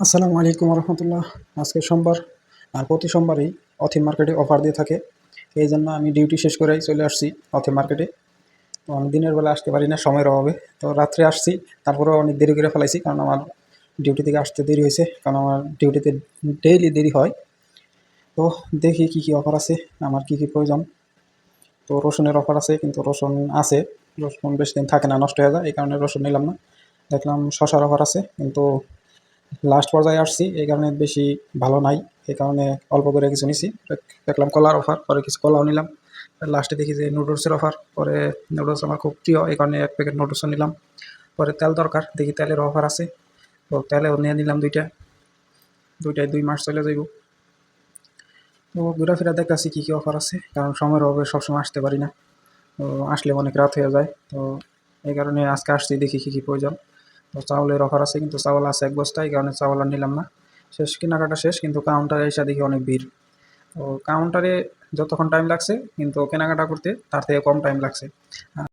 আসসালামু আলাইকুম রহমতুল্লাহ। আজকে সোমবার, আর প্রতি সোমবারই অথি মার্কেটে অফার দিয়ে থাকে। এই জন্য আমি ডিউটি শেষ করেই চলে আসছি অথি মার্কেটে। তো আমি দিনের বেলা আসতে পারি না সময়ের অভাবে, তো রাত্রে আসছি। তারপরেও অনেক দেরি করে ফেলাইছি, কারণ আমার ডিউটি থেকে আসতে দেরি হয়েছে, কারণ আমার ডিউটিতে ডেইলি দেরি হয়। তো দেখি কী কী অফার আছে, আমার কী কী প্রয়োজন। তো রসুনের অফার আছে, কিন্তু রসুন আছে, রসুন বেশি দিন থাকে না, নষ্ট হয়ে যায়, এই কারণে রসুন নিলাম না। দেখলাম শসার অফার আছে, কিন্তু লাস্ট পর্যায়ে আসছি, এই কারণে বেশি ভালো নাই, এই কারণে অল্প করে কিছু নিছি। দেখলাম কলার অফার, পরে কিছু কলাও নিলাম। লাস্টে দেখি যে নুডলসের অফার, পরে নুডলস আমার খুব প্রিয়, এই কারণে এক প্যাকেট নুডলসও নিলাম। পরে তেল দরকার, দেখি তেলের অফার আছে, তো তেলেও নিয়ে নিলাম দুইটায় 2 মাস চলে যাইব। তো ঘোরাফেরা দেখতেছি কী কী অফার আছে, কারণ সময়ের অভাবে সবসময় আসতে পারি না, তো আসলে অনেক রাত হয়ে যায়। তো এই কারণে আজকে আসছি, দেখি কী কী প্রয়োজন। তো চাউলের অফার আছে, কিন্তু চাউল আছে 1 বস্তা, এই কারণে চাউল আর নিলাম না। শেষ কেনাকাটা শেষ, কিন্তু কাউন্টারে এসে দেখি অনেক ভিড়। তো কাউন্টারে যতক্ষণ টাইম লাগছে, কিন্তু কেনাকাটা করতে তার থেকে কম টাইম লাগছে।